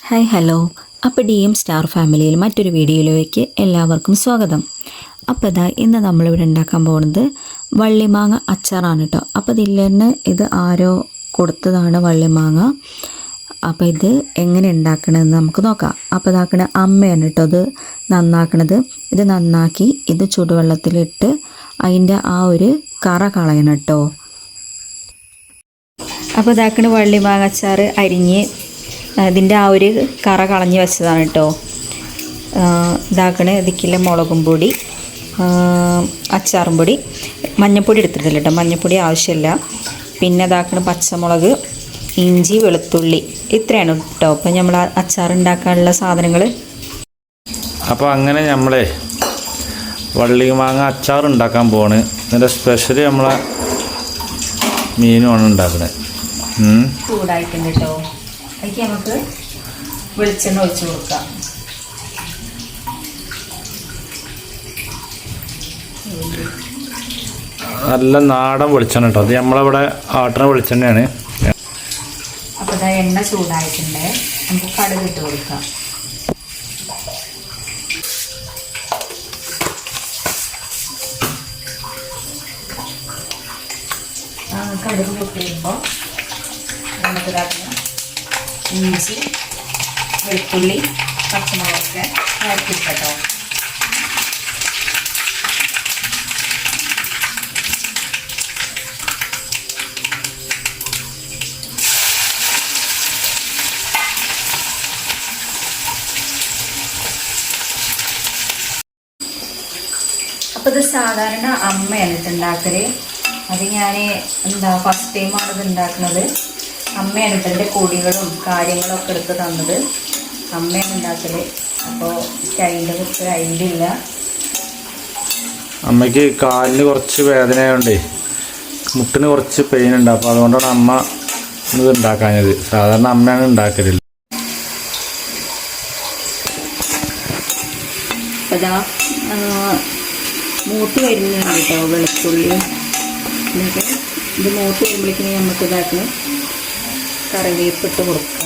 Hi hello. അപ്പോൾ DM star ഫാമിലിയിൽ മറ്റൊരു വീഡിയോയിലേക്ക് എല്ലാവർക്കും സ്വാഗതം. അപ്പോൾ ഇന്ന് നമ്മളിവിടെ ഉണ്ടാക്കാൻ പോകുന്നത് വള്ളിമാങ്ങ അച്ചാറാണ് കേട്ടോ. അപ്പോൾ ഇതിൽ ഇത് ആരോ കൊടുത്തതാണ് വള്ളിമാങ്ങ. അപ്പോൾ ഇത് എങ്ങനെ ഉണ്ടാക്കണമെന്ന് നമുക്ക് നോക്കാം. അപ്പോൾ ഇതാക്കണ അമ്മയാണ് കേട്ടോ ഇത് നന്നാക്കണത്. ഇത് നന്നാക്കി ഇത് ചൂടുവെള്ളത്തിലിട്ട് അതിൻ്റെ ആ ഒരു കറ കളയണം കേട്ടോ. അപ്പോൾ ഇതാക്കണ വള്ളിമാങ്ങ അച്ചാർ അരിഞ്ഞ് ഇതിൻ്റെ ആ ഒരു കറ കളഞ്ഞ് വെച്ചതാണ് കേട്ടോ. ഇതാക്കണ ഇതിക്കില്ല മുളകും പൊടി, അച്ചാറും പൊടി, മഞ്ഞൾപ്പൊടി എടുത്തിട്ടില്ല കേട്ടോ, മഞ്ഞൾപ്പൊടി ആവശ്യമില്ല. പിന്നെ ഇതാക്കണ പച്ചമുളക്, ഇഞ്ചി, വെളുത്തുള്ളി, ഇത്രയാണ് കേട്ടോ. അപ്പം നമ്മൾ അച്ചാർ ഉണ്ടാക്കാനുള്ള സാധനങ്ങൾ. അപ്പോൾ അങ്ങനെ നമ്മളെ വള്ളിമാങ്ങ അച്ചാർ ഉണ്ടാക്കാൻ പോവാണ്. ഇതിൻ്റെ സ്പെഷ്യൽ നമ്മളെ മീനുമാണ് ഉണ്ടാക്കുന്നത്. ചൂടായിട്ടുണ്ട് കേട്ടോ. അതിലേക്ക് നമുക്ക് വെളിച്ചെണ്ണ ഒഴിച്ച് കൊടുക്കാം. നല്ല നാടൻ വെളിച്ചെണ്ണ കേട്ടോ. അത് നമ്മളിവിടെ ആട്ടണ വെളിച്ചെണ്ണയാണ്. അപ്പോൾ ഇതാ എണ്ണ ചൂടായിട്ടുണ്ട്. നമുക്ക് കടുക് ഇട്ട് കൊടുക്കാം. കടുക് പൊട്ടിയുമ്പോൾ നമുക്ക് ഇതാക്കണം ഇഞ്ചി, വെളുത്തുള്ളി, പച്ചമുളകൊക്കെ വഴറ്റിട്ടോ. അപ്പോൾ ഇത് സാധാരണ അമ്മയാണ് ഉണ്ടാക്കല്. അത് ഞാൻ ഫസ്റ്റ് ടൈമാണ് ഇത് ഉണ്ടാക്കുന്നത്. അമ്മയാണ് ഇതിൻ്റെ പൊടികളും കാര്യങ്ങളും ഒക്കെ എടുത്ത് തന്നത്. അമ്മയാണ് ഉണ്ടാക്കല്. അപ്പോൾ അതിൻ്റെ കുറിച്ച് ഐഡിയ ഇല്ല. അമ്മയ്ക്ക് കാലിന് കുറച്ച് വേദന ആയതുകൊണ്ടേ മുട്ടിന് കുറച്ച് പെയിൻ ഉണ്ട്. അപ്പോൾ അതുകൊണ്ടാണ് അമ്മ ഇത് ഉണ്ടാക്കാഞ്ഞത്. സാധാരണ അമ്മയാണ് ഉണ്ടാക്കലില്ല. അതാ മൂത്ത് വരുന്നുണ്ട് കേട്ടോ വെളുത്തുള്ളി. എന്നിട്ട് ഇത് മൂത്ത് വരുമ്പോഴേക്കും നമുക്ക് ഇതാക്കണം കറിവേപ്പിട്ട് കൊടുക്കുക.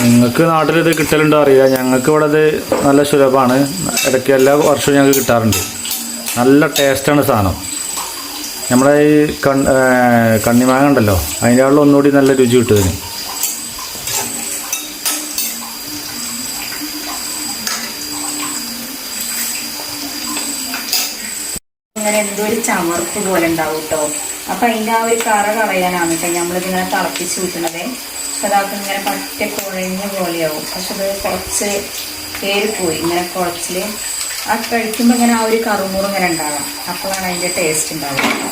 നിങ്ങൾക്ക് നാട്ടിലിത് കിട്ടലുണ്ടോ അറിയില്ല. ഞങ്ങൾക്ക് ഇവിടെ ഇത് നല്ല സുലഭമാണ്. ഇടയ്ക്ക് എല്ലാ വർഷവും ഞങ്ങൾക്ക് കിട്ടാറുണ്ട്. നല്ല ടേസ്റ്റാണ് സാധനം. നമ്മുടെ ഈ കണ്ണിമാങ്ങ ഉണ്ടല്ലോ, അതിൻ്റെ ആളിൽ ഒന്നുകൂടി നല്ല രുചി കിട്ടുന്നതിന്. ഇങ്ങനെ എന്തോ ഒരു ചമർപ്പ് പോലെ ഉണ്ടാവും കേട്ടോ. അപ്പം അതിൻ്റെ ആ ഒരു കറ കളയാനാണ് കേട്ടോ നമ്മളിതിങ്ങനെ തിളപ്പിച്ച് വിട്ടുന്നത്. പക്ഷെ അതൊക്കെ ഇങ്ങനെ പറ്റ കുഴഞ്ഞ പോലെയാവും. പക്ഷെ അത് കുറച്ച് ഏറിപ്പോയി ഇങ്ങനെ കുഴച്ചിൽ ആ കഴിക്കുമ്പോൾ ഇങ്ങനെ ആ ഒരു കറുമുറും ഇങ്ങനെ ഉണ്ടാകാം. അപ്പോഴാണ് അതിൻ്റെ ടേസ്റ്റ് ഉണ്ടാവുക.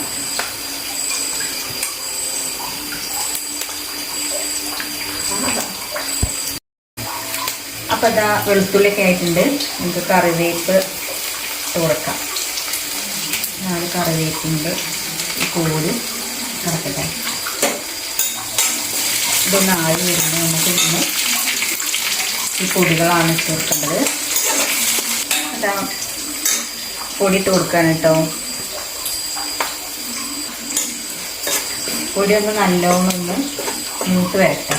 അപ്പം അതാ വെളുത്തുള്ളിയൊക്കെ ആയിട്ടുണ്ട്. നമുക്ക് കറിവേപ്പ് കൊടുക്കാം. നാല് കറിവേപ്പിൻ്റെ കോല് കിടക്കട്ടെ. ഇതൊന്ന് ആയി വരുമ്പോൾ നമുക്ക് ഇന്ന് ഈ പൊടികളാണ് ഇട്ട് കൊടുക്കേണ്ടത്. അതാ പൊടി ഇട്ട് കൊടുക്കാൻ കേട്ടോ. പൊടി ഒന്ന് നല്ലോണം ഒന്ന് മൂത്ത് വരട്ടെ.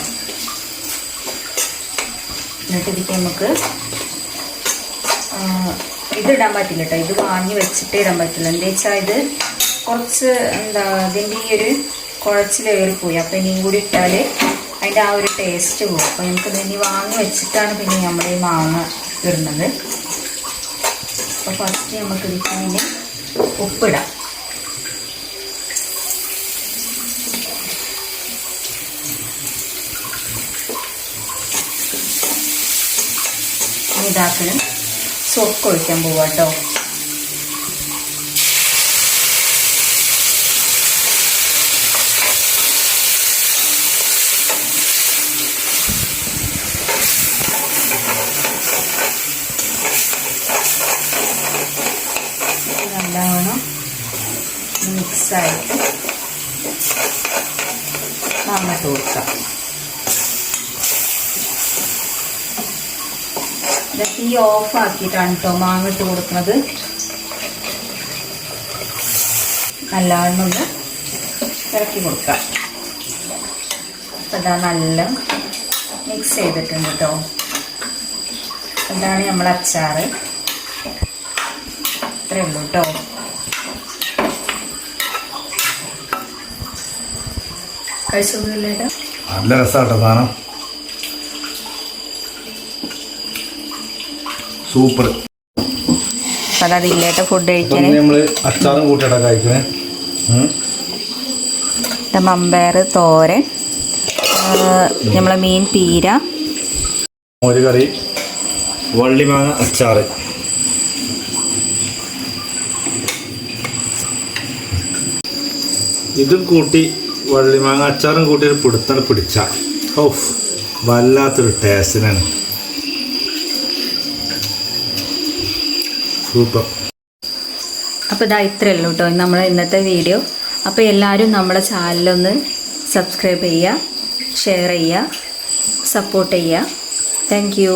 എന്നിട്ട് ഇതിക്ക് നമുക്ക് ഇതിടാൻ പറ്റില്ല കേട്ടോ. ഇത് വാങ്ങി വെച്ചിട്ടേ ഇടാൻ പറ്റില്ല. എന്താ വെച്ചാൽ ഇത് കുറച്ച് ഇതിൻ്റെ ഈ ഒരു കുഴച്ചിലേറിപ്പോയി. അപ്പം ഇനിയും കൂടി ഇട്ടാൽ അതിൻ്റെ ആ ഒരു ടേസ്റ്റ് പോകും. അപ്പം നമുക്കിത് ഇനി വാങ്ങി വെച്ചിട്ടാണ് പിന്നെ നമ്മുടെ ഈ മാങ്ങ ഇടുന്നത്. അപ്പോൾ ഫസ്റ്റ് നമുക്ക് ഇതിന് ഉപ്പിടാം. ഇതാക്കണം സോപ്പ് ഒഴിക്കാൻ പോവാം കേട്ടോ. നല്ലവണ്ണം മിക്സായിട്ട് മാങ്ങട്ട് കൊടുക്കാം. തീ ഓഫ് ആക്കിയിട്ടാണ് കേട്ടോ മാങ്ങ ഇട്ട് കൊടുക്കുന്നത്. നല്ലവണ്ണം ഇറക്കി കൊടുക്കാം. അപ്പോൾ ഇതാ നല്ല മിക്സ് ചെയ്തിട്ടുണ്ട് കേട്ടോ. ഇതാണ് നമ്മൾ അച്ചാർ. ഇത്രയേ ഉള്ളൂ കേട്ടോ. കഴിച്ചോന്നില്ലേട്ടോ? നല്ല രസമാട്ടോ സാധനം, സൂപ്പർ. അപ്പം അതില്ലേട്ടോ ഫുഡ് കഴിക്കാൻ. നമ്മൾ അച്ചാറും കൂട്ടിയിട്ടാ കഴിക്കണേ. മമ്പയർ തോരൻ, നമ്മളെ മീൻ പീര, മോര് കറി, വള്ളിമാങ്ങ അച്ചാറ്. ഇതും കൂട്ടി വള്ളിമാങ്ങ അച്ചാറും കൂട്ടി ഒരു പിടുത്തം പിടിച്ച ഓഫ് വല്ലാത്തൊരു ടേസ്റ്റിനാണ്. സൂപ്പർ. അപ്പോൾ ഇതാ ഇത്രയേ ഉള്ളൂ കേട്ടോ നമ്മളെ ഇന്നത്തെ വീഡിയോ. അപ്പോൾ എല്ലാവരും നമ്മളെ ചാനലൊന്ന് സബ്സ്ക്രൈബ് ചെയ്യുക, ഷെയർ ചെയ്യുക, സപ്പോർട്ട് ചെയ്യുക. Thank you.